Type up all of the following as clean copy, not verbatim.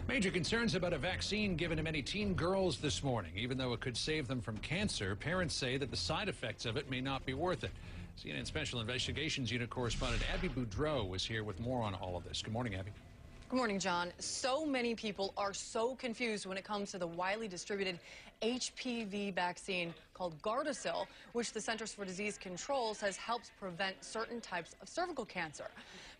Major concerns about a vaccine given to many teen girls this morning. Even though it could save them from cancer, parents say that the side effects of it may not be worth it. CNN Special Investigations Unit correspondent Abby Boudreau was here with more on all of this. Good morning, Abby. Good morning, John. So many people are so confused when it comes to the widely distributed HPV vaccine called Gardasil, which the Centers for Disease Control says helps prevent certain types of cervical cancer.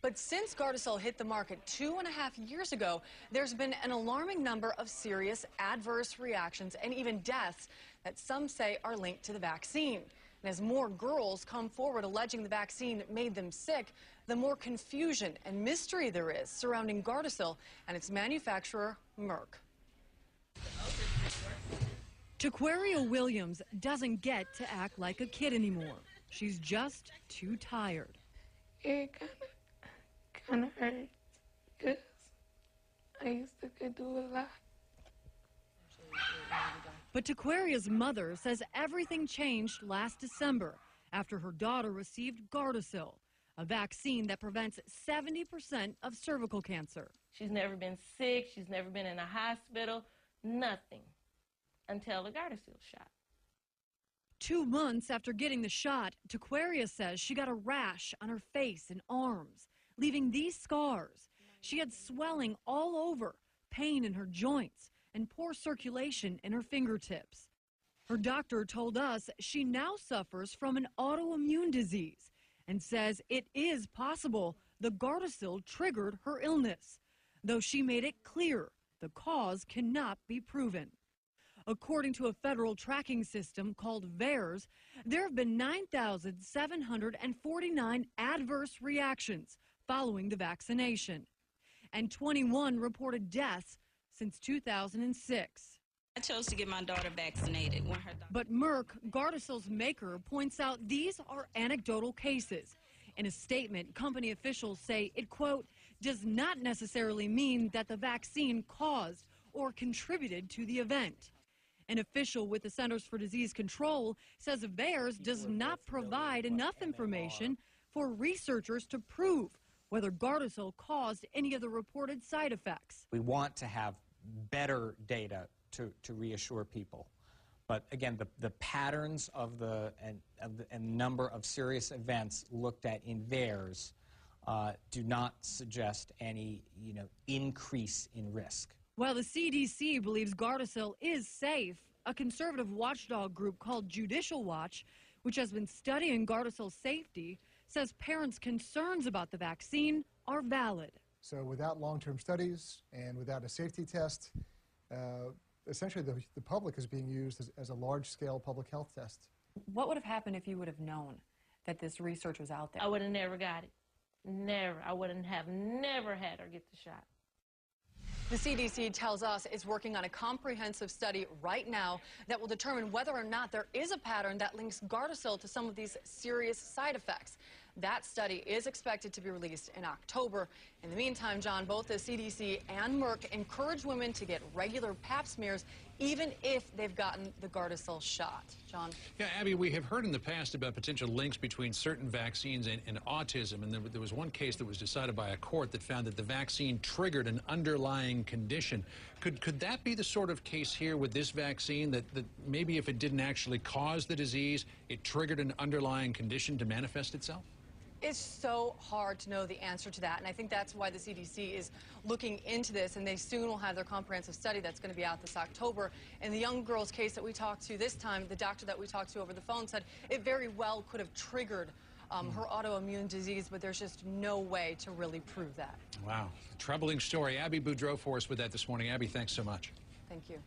But since Gardasil hit the market 2.5 years ago, there's been an alarming number of serious adverse reactions and even deaths that some say are linked to the vaccine. And as more girls come forward alleging the vaccine made them sick, the more confusion and mystery there is surrounding Gardasil and its manufacturer, Merck. Taqueria Williams doesn't get to act like a kid anymore. She's just too tired. It kind of hurts because I used to do a lot. But Taqueria's mother says everything changed last December after her daughter received Gardasil, a vaccine that prevents 70% of cervical cancer. She's never been sick. She's never been in a hospital. Nothing until the Gardasil shot. 2 months after getting the shot, Taqueria says she got a rash on her face and arms, leaving these scars. She had swelling all over, pain in her joints, and poor circulation in her fingertips. Her doctor told us she now suffers from an autoimmune disease and says it is possible the Gardasil triggered her illness, though she made it clear the cause cannot be proven. According to a federal tracking system called VAERS, there have been 9,749 adverse reactions following the vaccination, and 21 reported deaths since 2006. I chose to get my daughter vaccinated. But Merck, Gardasil's maker, points out these are anecdotal cases. In a statement, company officials say it, quote, does not necessarily mean that the vaccine caused or contributed to the event. An official with the Centers for Disease Control says VAERS does not provide enough information for researchers to prove whether Gardasil caused any of the reported side effects. We want to have better data to reassure people. But again, the patterns of the number of serious events looked at in VAERS do not suggest any increase in risk. While the CDC believes Gardasil is safe, a conservative watchdog group called Judicial Watch, which has been studying Gardasil's safety, says parents' concerns about the vaccine are valid. So without long-term studies and without a safety test, essentially the public is being used as a large-scale public health test. What would have happened if you would have known that this research was out there? I would have never got it. Never. I wouldn't have never had her get the shot. The CDC tells us it's working on a comprehensive study right now that will determine whether or not there is a pattern that links Gardasil to some of these serious side effects. That study is expected to be released in October. In the meantime, John, both the CDC and Merck encourage women to get regular pap smears even if they've gotten the Gardasil shot. John? Yeah, Abby, we have heard in the past about potential links between certain vaccines and autism, and there was one case that was decided by a court that found that the vaccine triggered an underlying condition. Could that be the sort of case here with this vaccine, that maybe if it didn't actually cause the disease, it triggered an underlying condition to manifest itself? It's so hard to know the answer to that, and I think that's why the CDC is looking into this, and they soon will have their comprehensive study that's going to be out this October. In the young girl's case that we talked to this time, the doctor that we talked to over the phone said it very well could have triggered her autoimmune disease, but there's just no way to really prove that. Wow. Troubling story. Abby Boudreau for us with that this morning. Abby, thanks so much. Thank you.